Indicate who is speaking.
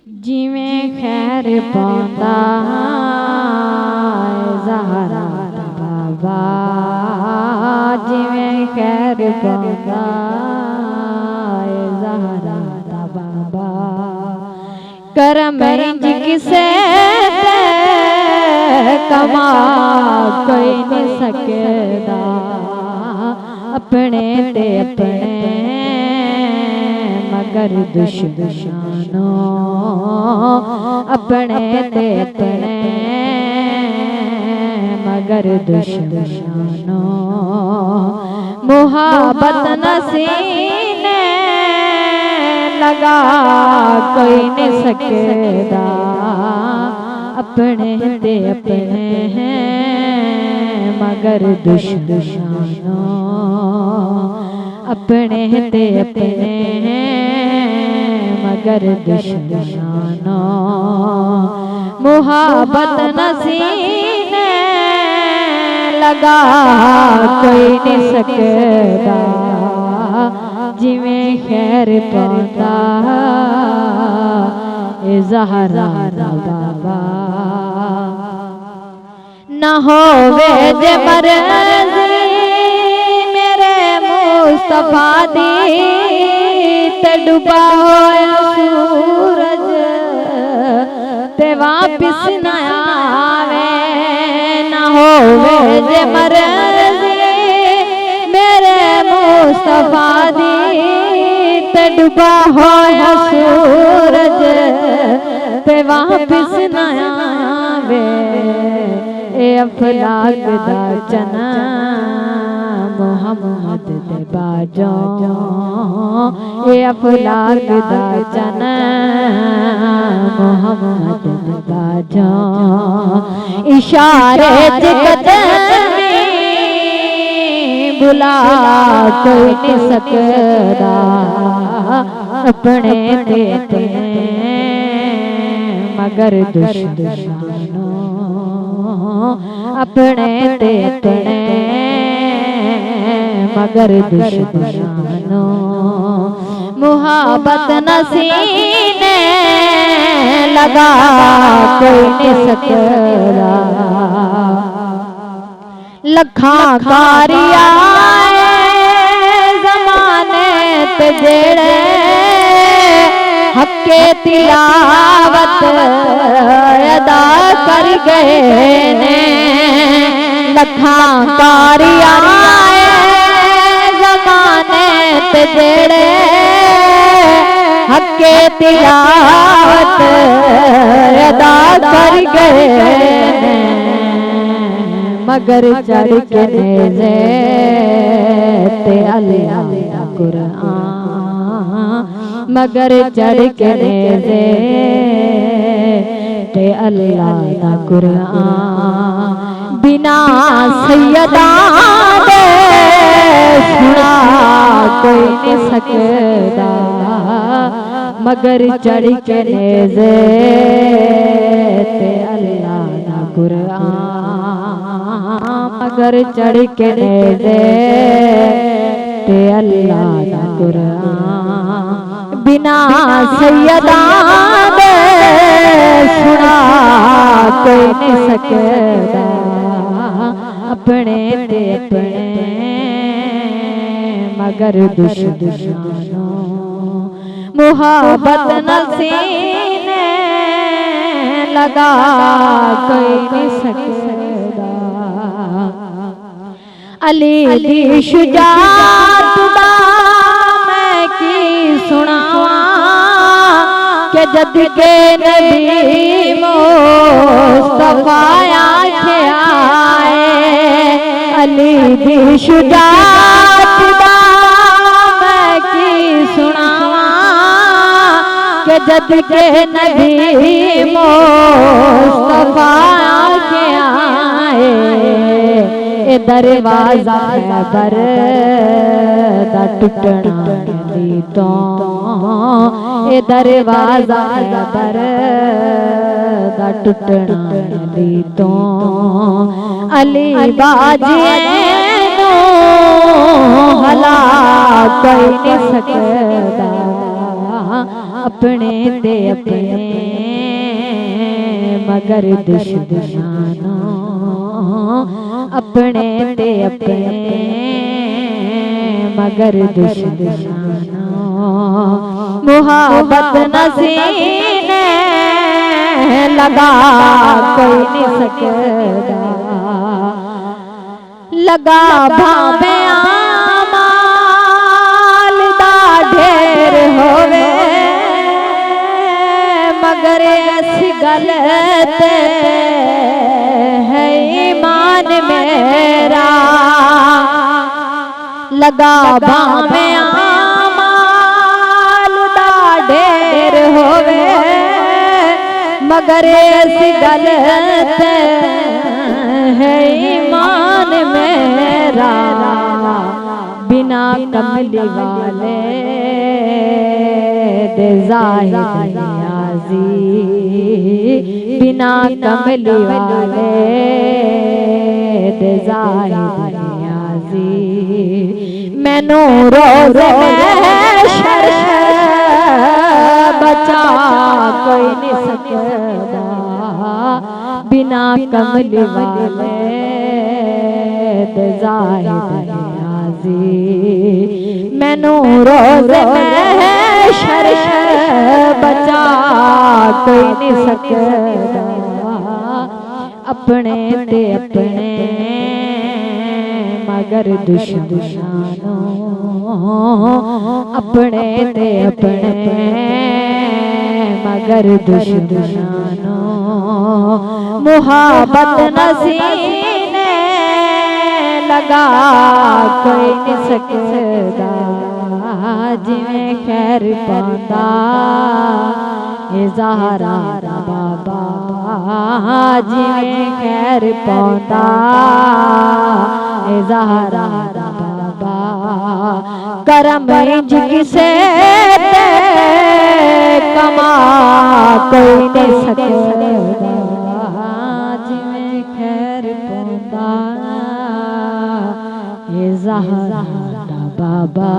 Speaker 1: जिमें खैर पांदा ज़हरा दा बाबा, जिमें खैर पांदा ज़हरा दा बाबा। करम इंज किसे कमा कोई नहीं सकदा, अपने ते अपने मगर दुश्मनों, अपने ते अपने मगर दुश्मनों। मुहब्बत नसीने लगा कोई नहीं सकदा, अपने ते अपने मगर दुश्मनों, अपने ते अपने मगर दुश्मनों। मुहब्बत नसीने लगा कोई नहीं सकदा, जिमें खैर पांदा ज़हरा दा बाबा। न होवे जे मर्ज़ी मेरे मुस्तफा दी, ते डूबा होया सूरज ते वापिस न आवे। न होवे जे मर्ज़ी मेरे मुस्तफा दी, ते डूबा होया सूरज ते वापिस न आवे। ए अफलाक दा चना मोहम्मद दे बाजो, ए अफलाक दा चना मोहम्मद दे बाजो। इशारे च कदमी बुला कोई नहीं सकदा, अपने ते अपने मगर दुश्मनों, अपने ते अपने मगर दुश्मनों। मुहब्बत नसीने लगा कोई नहीं सकदा, लखा कारिया ज़माने ते जेड़े हक्के तिलावत अदा कर गए ने। लखा कारिया ज़माने ते जेड़े हक्के तिलावत अदा कर गए ने। मगर चढ़ के नेज़े ते अल्लाह दा कुरान, मगर चढ़ के नेज़े ते अल्लाह दा कुरान। बिना सैयदा दे सुना कोई नहीं सकदा, मगर चढ़ के नेज़े ते अल्लाह दा कुरान। मगर चढ़ के नेज़े ते अल्लाह दा कुरान। बिना सैयदा दे सुना कोई नहीं सकदा, अपने ते अपने मगर दुश्मनों। मुहब्बत नसीने लगा कोई नहीं सकदा, अली दी शुजाअत दा मैं की सुनावा, के जद के नबी मुस्तफा आखे आए। अली दी शुजाअत दा मैं की सुनावा, के जद के नबी मुस्तफा आखे आए। ए दरवाज़ा खैबर दा टुटना दी तो, ए दरवाज़ा खैबर दा टुटना दी तो। अली बाजिए नो हला कोई नहीं सकदा, अपने ते अपने मगर दुश्मनानों अपने ते अपने मगर दुश्मनानों मोहब्बत नसीने लगा कोई नहीं सकता लगा भावे आमाल दा ढेर होवे मगर ऐसी गलत है ईमान मेरा लगा भावे आमाल दा ढेर होवे मगर ऐसी गलत है ईमान मेरा बिना कमली वाले दे ज़ाहिद नियाज़ी बिना कमली वाले दे ज़ाहिद नियाज़ी मैनू रोज़े महशर बचा कोई नहीं सकता बिना कमली वाले दे ज़ाहिद नियाज़ी मैनू रोज़े महशर बचा कोई नहीं सकता अपने ते अपने मगर दुश्मनानों अपने ते अपने मगर दुश्मनानों मोहब्बत नसीने लगा कोई नहीं सकता जिवें खैर पांदा ए ज़हरा दा बाबा जिवें खैर पांदा ए ज़हरा दा बाबा करम इंज किसे ते कमा कोई नहीं सकदा जिवें खैर पांदा ए ज़हरा दा बाबा